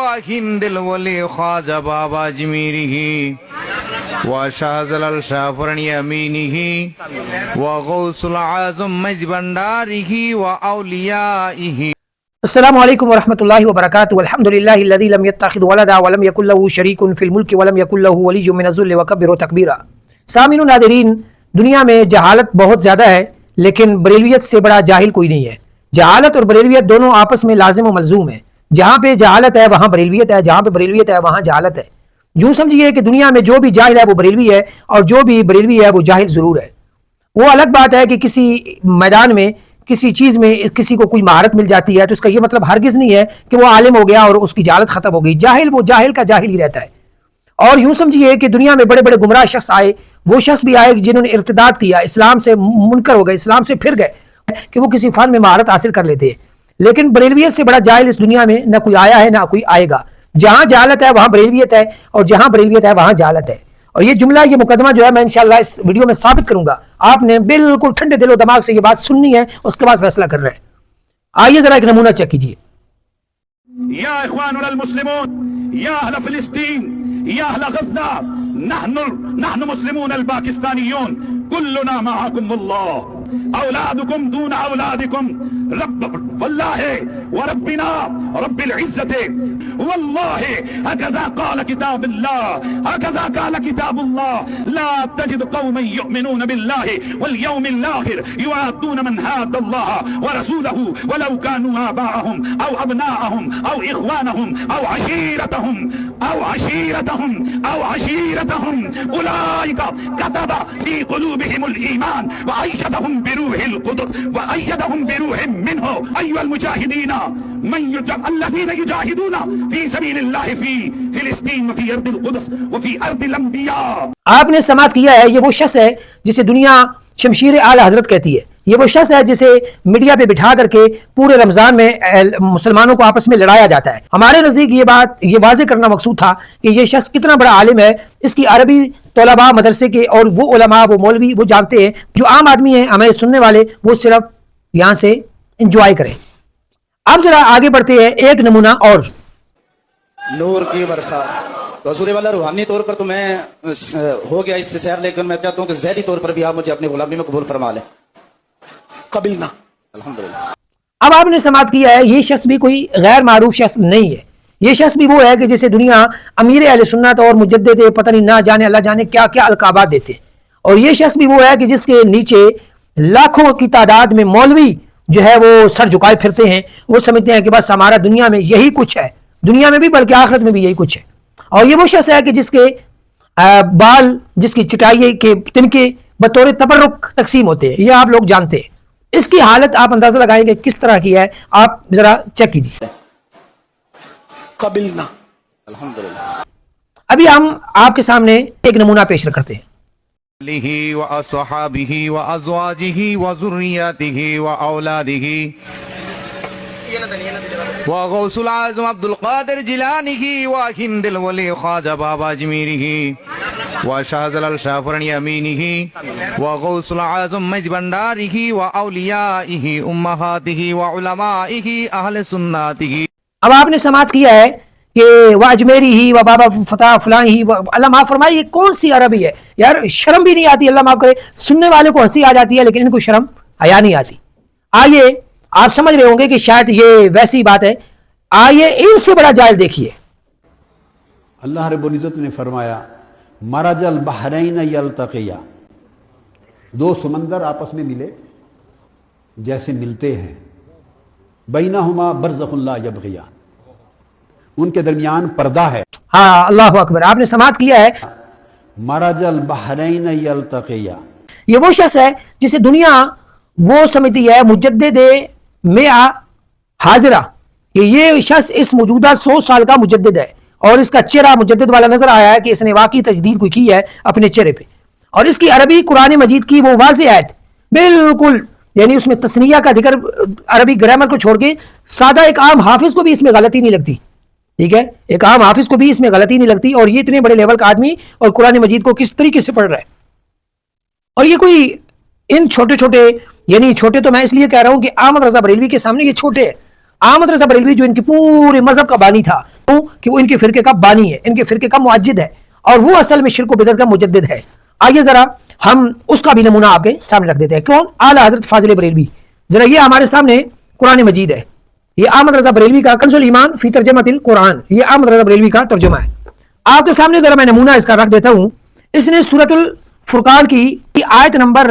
وهند الولي خواجہ بابا اجمیری وشاہزل الشافرن یمینہ وغوث العظم مجبندارہ واولیائہ. السلام علیکم ورحمۃ اللہ وبرکاتہ. الحمد للہ الذی لم یتخذ ولدا ولم یکن له شریک فی الملک ولم یکن له ولی من الذل وکبرہ تکبیرا. سامعین و ناظرین، دنیا میں جہالت بہت زیادہ ہے لیکن بریلویت سے بڑا جاہل کوئی نہیں ہے. جہالت اور بریلویت دونوں آپس میں لازم و ملزوم ہیں. جہاں پہ جہالت ہے وہاں بریلویت ہے، جہاں پہ بریلویت ہے وہاں جہالت ہے. یوں سمجھیے کہ دنیا میں جو بھی جاہل ہے وہ بریلوی ہے اور جو بھی بریلوی ہے وہ جاہل ضرور ہے. وہ الگ بات ہے کہ کسی میدان میں کسی چیز میں کسی کو کوئی مہارت مل جاتی ہے تو اس کا یہ مطلب ہرگز نہیں ہے کہ وہ عالم ہو گیا اور اس کی جہالت ختم ہو گئی. جاہل وہ جاہل کا جاہل ہی رہتا ہے. اور یوں سمجھیے کہ دنیا میں بڑے بڑے گمراہ شخص آئے، وہ شخص بھی آئے جنہوں نے ارتداد کیا، اسلام سے منکر ہو گئے، اسلام سے پھر گئے کہ وہ کسی فن میں مہارت حاصل کر لیتے ہیں. لیکن بریلویت سے بڑا جاہل اس دنیا میں نہ کوئی آیا ہے نہ کوئی آئے گا. جہاں جہالت ہے وہاں بریلویت ہے اور جہاں بریلویت ہے وہاں جہالت ہے. اور یہ جملہ، یہ مقدمہ جو ہے میں انشاءاللہ اس ویڈیو میں ثابت کروں گا. آپ نے بالکل ٹھنڈے دل و دماغ سے یہ بات سننی ہے، اس کے بعد فیصلہ کرنا ہے. آئیے ذرا ایک نمونہ چیک کیجیے. یا اخواننا المسلمون، یا اہل فلسطین، یا اہل غزہ، نحن مسلمون الپاکستانیون کلنا معاکم اللہ، اولادکم دون اولادکم، رب واللہ وربنا رب العزت واللہ هكذا قال كتاب الله، هكذا قال كتاب الله. لا تجد قوما يؤمنون بالله واليوم الآخر يوادون من حاد الله ورسوله ولو كانوا آباءهم أو أبناءهم أو إخوانهم أو عشيرتهم أولئك كتب في قلوبهم الإيمان وأيدهم بروح القدس وأيدهم بروح منه. أيها المجاهدين الذين يجاهدون في سبيل الله في فلسطين وفي أرض القدس وفي أرض الأنبياء. آپ نے سماعت کیا ہے، یہ وہ شخص ہے جسے دنیا شمشیر اعلی حضرت کہتی ہے. یہ وہ شخص ہے جسے میڈیا پہ بٹھا کر کے پورے رمضان میں مسلمانوں کو آپس میں لڑایا جاتا ہے. ہمارے نزدیک یہ بات یہ واضح کرنا مقصود تھا کہ یہ شخص کتنا بڑا عالم ہے. اس کی عربی طلباء مدرسے کے اور وہ علماء، وہ مولوی، وہ جانتے ہیں. جو عام آدمی ہیں، ہمیں سننے والے، وہ صرف یہاں سے انجوائے کریں. اب ذرا آگے بڑھتے ہیں. ایک نمونہ اور. نور کی برسات تو حضور والا روحانی طور پر تو میں ہو گیا اس سے سیر، لیکن میں چاہتا ہوں کہ ذہنی طور پر بھی آپ مجھے اپنی غلامی میں قبول فرما لیں. قبلنا الحمدللہ. اب آپ نے سماعت کیا ہے، یہ شخص بھی کوئی غیر معروف شخص نہیں ہے. یہ شخص بھی وہ ہے کہ جسے دنیا امیر اہل سنت اور مجدد پتہ نہیں نہ جانے اللہ جانے کیا کیا القابات دیتے. اور یہ شخص بھی وہ ہے کہ جس کے نیچے لاکھوں کی تعداد میں مولوی جو ہے وہ سر جھکائے پھرتے ہیں. وہ سمجھتے ہیں کہ بس ہمارا دنیا میں یہی کچھ ہے، دنیا میں بھی بلکہ آخرت میں بھی یہی کچھ ہے. اور یہ وہ شخص ہے کہ جس کے بال، جس کی چٹائی کے تنکے بطور تبرک تقسیم ہوتے ہیں. یہ آپ لوگ جانتے ہیں. اس کی حالت آپ اندازہ لگائیں گے کس طرح کی ہے. آپ ذرا چیک کیجیے. قبلنا الحمدللہ. ابھی ہم آپ کے سامنے ایک نمونہ پیش کرتے ہیں. لہ واصحابہ وازواجہ وذریاتہ واولادہ وغوث العظم عبد القادر جیلانی وہند الولی خواجہ بابا اجمیری وشاہزل الشافرن یمینہ وغوث العظم مجبندارہ واولیائہ امہاتہ وعلمائہ اہل سنتہ. اب آپ نے سماعت کیا ہے کہ وہ اجمیری ہی و بابا فتح فلاں ہی. اللہ معاف فرمائے، یہ کون سی عربی ہے یار؟ شرم بھی نہیں آتی. اللہ معاف کرے، سننے والے کو ہنسی آ جاتی ہے لیکن ان کو شرم حیا نہیں آتی. آئیے، آپ سمجھ رہے ہوں گے کہ شاید یہ ویسی بات ہے. آئیے ان سے بڑا جائز دیکھیے. اللہ رب العزت نے فرمایا مرج البحرین یلتقیان، دو سمندر آپس میں ملے جیسے ملتے ہیں. بینہما برزخ لا یبغیان، ان کے درمیان پردہ ہے. ہاں، اللہ اکبر. آپ نے سماعت کیا ہے. مرج البحرین یلتقیان، یہ وہ شخص ہے جسے دنیا وہ سمجھتی ہے مجدد میعہ حاضرہ کہ یہ شخص اس موجودہ 100 سال کا مجدد ہے اور اس کا چہرہ مجدد والا نظر آیا ہے کہ اس نے واقعی تجدید کوئی کی ہے اپنے چہرے پہ. اور اس کی عربی قرآن مجید کی وہ واضح آیت بالکل، یعنی اس میں تثنیہ کا ذکر عربی گرامر کو چھوڑ کے سادہ ایک عام حافظ کو بھی اس میں غلطی نہیں لگتی. ٹھیک ہے، ایک عام حافظ کو بھی اس میں غلطی نہیں لگتی. اور یہ اتنے بڑے لیول کا آدمی اور قرآن مجید کو کس طریقے سے پڑھ رہا ہے. اور یہ کوئی ان چھوٹے چھوٹے، یعنی چھوٹے تو میں اس لیے کہہ رہا ہوں کہ احمد رضا بریلوی کے سامنے یہ چھوٹے ہیں. احمد رضا بریلوی جو ان کے پورے مذہب کا بانی تھا، کہ وہ ان کے فرقے کا بانی ہے, ان کے فرقے کا معجد ہے, اور وہ اصل میں شرک و بدعت کا مجدد ہے. آئیے ذرا ہم اس کا بھی نمونہ آپ کے سامنے رکھ دیتے ہیں. کون؟ اعلیٰ حضرت فاضل بریلوی. ذرا یہ ہمارے سامنے قرآن مجید ہے, یہ احمد رضا بریلوی کا کنز الایمان فی ترجمہ القرآن, یہ احمد رضا بریلوی کا ترجمہ ہے. آپ کے سامنے ذرا میں نمونہ اس کا رکھ دیتا ہوں. اس نے سورۃ الفرقان کی آیت نمبر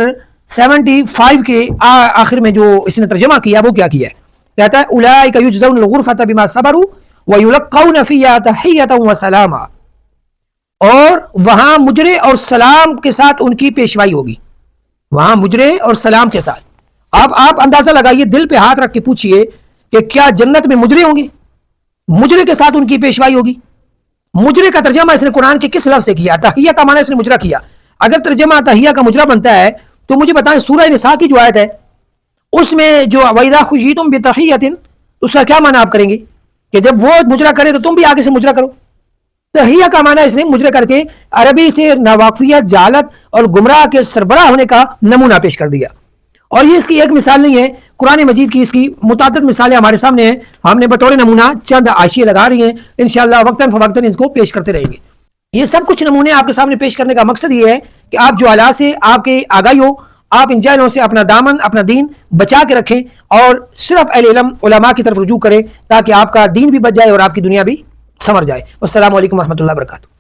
75 کے آخر میں جو اس نے ترجمہ کیا وہ کیا کیا ہے؟ کہتا ہے اولئک یجزون الغرفۃ بما صبروا ویلقون فیہا تحیۃ وسلاما, اور وہاں مجرے اور سلام کے ساتھ ان کی پیشوائی ہوگی, وہاں مجرے اور سلام کے ساتھ. آپ اندازہ لگائیے, دل پہ ہاتھ رکھ کے پوچھئے کہ کیا جنت میں مجرے ہوں گے؟ مجرے کے ساتھ ان کی پیشوائی ہوگی. مجرے کا ترجمہ اس نے قرآن کے کس لفظ سے کیا؟ تحیہ کا معنی اس نے مجرا کیا. اگر ترجمہ تحیہ کا مجرا بنتا ہے تو مجھے بتائیں سورہ نساء کی جو آیت ہے اس میں جو وَإِذَا خُيِّيتُم بِتَحِيَّةٍ, اس کا کیا معنی آپ کریں گے کہ جب وہ مجرا کرے تو تم بھی آگے سے مجرا کرو. تحیہ کا معنی اس نے مجرا کر کے عربی سے ناواقفیت, جہالت اور گمراہ کے سربراہ ہونے کا نمونہ پیش کر دیا. اور یہ اس کی ایک مثال نہیں ہے, قرآن مجید کی اس کی متعدد مثالیں ہمارے سامنے ہیں. ہم نے بطور نمونہ چند حاشیے لگا رہی ہیں, انشاءاللہ وقتاً فوقتاً اس کو پیش کرتے رہیں گے. یہ سب کچھ نمونے آپ کے سامنے پیش کرنے کا مقصد یہ ہے کہ آپ جو حالات سے آپ کے آگاہی ہو, آپ ان جہلوں سے اپنا دامن, اپنا دین بچا کے رکھیں اور صرف اہل علم علماء کی طرف رجوع کریں تاکہ آپ کا دین بھی بچ جائے اور آپ کی دنیا بھی سنور جائے. والسلام علیکم ورحمۃ اللہ وبرکاتہ.